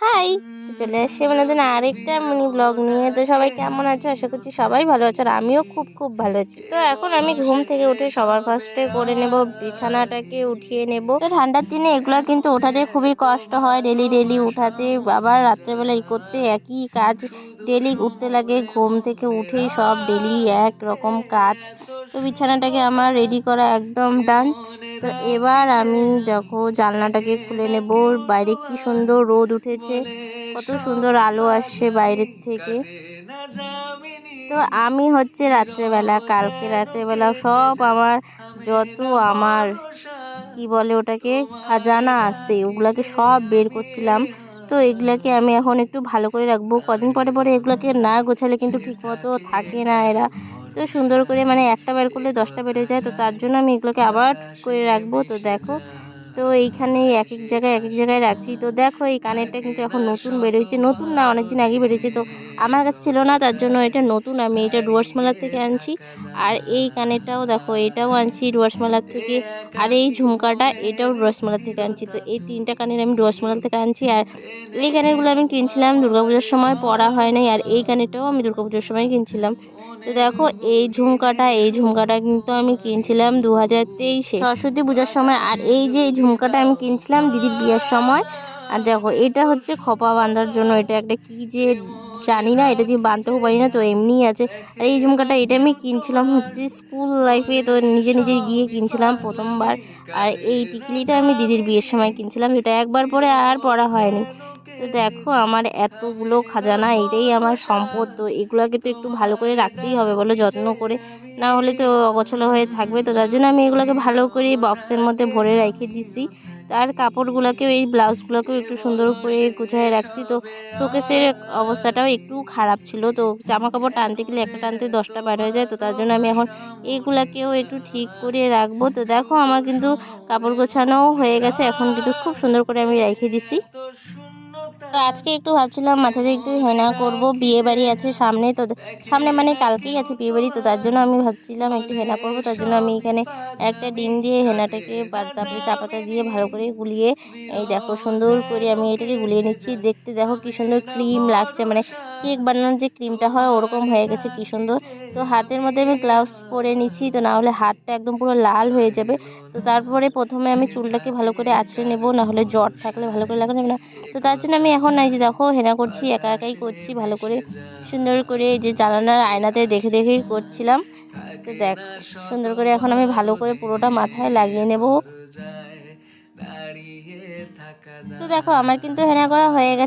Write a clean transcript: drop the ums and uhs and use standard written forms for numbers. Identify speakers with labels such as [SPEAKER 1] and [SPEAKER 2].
[SPEAKER 1] High, তো চলে আসছি আমাদের আরেকটা মিনি ব্লগ নিয়ে। তো সবাই কেমন আছো? আশা করছি সবাই ভালো আছে, আর আমিও খুব খুব ভালো আছি। তো এখন আমি ঘুম থেকে উঠে সবার ফার্স্টে করে নেব বিছানাটাকে উঠিয়ে নেব। তো ঠান্ডার দিনে এগুলো কিন্তু ওঠাতে খুবই কষ্ট হয়, ডেলি ডেলি উঠাতে, আবার রাত্রেবেলা করতে একই কাজ, ডেলি উঠতে লাগে। ঘুম থেকে উঠেই সব ডেলি এক রকম কাজ। তো বিছানাটাকে আমার রেডি করা একদম ডান। তো এবার আমি দেখো জানলাটাকে খুলে নেব। বাইরে কি সুন্দর রোদ উঠেছে, কত সুন্দর আলো আসছে বাইরের থেকে। তো আমি হচ্ছে রাত্রেবেলা, কালকে রাত্রেবেলা সব আমার যত আমার কি বলে ওটাকে খাজানা আছে ওগুলাকে সব বের করছিলাম। তো এগুলাকে আমি এখন একটু ভালো করে রাখবো। কদিন পরে পরে এগুলাকে না গোছালে কিন্তু ঠিক মতো থাকে না এরা। তো সুন্দর করে মানে একটা বের করলে 10টা বের হয়ে যায়। তো তার জন্য আমি এগুলোকে আবার ঠিক করে রাখবো। তো দেখো, তো এইখানে এক এক জায়গায় এক এক জায়গায় রাখছি। তো দেখো এই কানেরটা কিন্তু এখন নতুন বেরোয়েছে, নতুন না অনেকদিন আগে বেরিয়েছে। তো আমার কাছে ছিল না, তার জন্য এটা নতুন, আমি এটা ডুয়ার্স মেলার থেকে আনছি। আর এই কানেরটাও দেখো, এটাও আনছি ডুয়ার্স মেলার থেকে। আর এই ঝুমকাটা এটাও ডুয়ার্স মেলার থেকে আনছি। তো এই তিনটা কানের আমি ডুয়ার্স মেলার থেকে আনছি। আর এই কানেরগুলো আমি কিনছিলাম দুর্গাপূজার সময়, পরা হয় নাই। আর এই কানেরটাও আমি দুর্গাপূজার সময় কিনছিলাম। তো দেখো এই ঝুমকাটা কিন্তু আমি কিনছিলাম 2023-এ সরস্বতী পূজার সময়। আর এই যে এই ঝুমকাটা আমি কিনছিলাম দিদির বিয়ের সময়। আর দেখো এটা হচ্ছে খোপা বাঁধার জন্য, এটা একটা কি যে জানি না, এটা দিয়ে বাঁধতেও পারি না, তো এমনিই আছে। আর এই ঝুমকাটা এটা আমি কিনছিলাম হচ্ছে স্কুল লাইফে, তো নিজে নিজে গিয়ে কিনছিলাম প্রথমবার। আর এই টিকলিটা আমি দিদির বিয়ের সময় কিনছিলাম, যেটা একবার পরে আর পরা হয়নি। তো দেখো আমার এতগুলো খাজানা, এটাই আমার সম্পদ। তো এগুলোকে তো একটু ভালো করে রাখতেই হবে বলো, যত্ন করে, না হলে তো অগোছালো হয়ে থাকবে। তো তার জন্য আমি এগুলোকে ভালো করে বক্সের মধ্যে ভরে রেখে দিছি। তার কাপড়গুলোকেও এই ব্লাউজগুলোকেও একটু সুন্দর করে গুছিয়ে রাখছি। তো শোকেসের অবস্থাটাও একটু খারাপ ছিল, তো জামা কাপড় টানতে গেলে একটা টানতে 10টা বার হয়ে যায়। তো তার জন্য আমি এখন এইগুলাকেও একটু ঠিক করে রাখবো। তো দেখো আমার কিন্তু কাপড় গোছানোও হয়ে গেছে, এখন কিন্তু খুব সুন্দর করে আমি রেখে দিছি। তো আজকে একটু ভাবছিলাম মাথাতে একটু হেনা করব, বিয়ে বাড়ি আছে সামনে। তো সামনে মানে কালকেই আছে বিয়ে বাড়ি। তো তার জন্য আমি ভাবছিলাম একটু হেনা করব। তার জন্য আমি এখানে একটা ডিম দিয়ে হেনাটাকে তারপরে চা পাতা দিয়ে ভালো করে গুলিয়ে, এই দেখো সুন্দর করে আমি এটাকে গুলিয়ে নিচ্ছি। দেখতে দেখো কি সুন্দর ক্রিম লাগছে, মানে কেক বানানোর যে ক্রিমটা হয় ওরকম হয়ে গেছে, কি সুন্দর। তো হাতের মধ্যে আমি গ্লাভস পরে নিচ্ছি, তো না হলে হাতটা একদম পুরো লাল হয়ে যাবে। তো তারপরে প্রথমে আমি চুলটাকে ভালো করে আঁচড়ে নেব, না হলে জট থাকলে ভালো করে লাগানো যাবে না। তো তার জন্য আমি এখন এই যে দেখো হেনা করছি, একা একাই করছি ভালো করে, সুন্দর করে এই যে জানালার আয়নাতে দেখে দেখেই করছিলাম। তো দেখো সুন্দর করে এখন আমি ভালো করে পুরোটা মাথায় লাগিয়ে নেব। তো দেখো আমার কিন্তু হেনা করা হয়ে গেছে।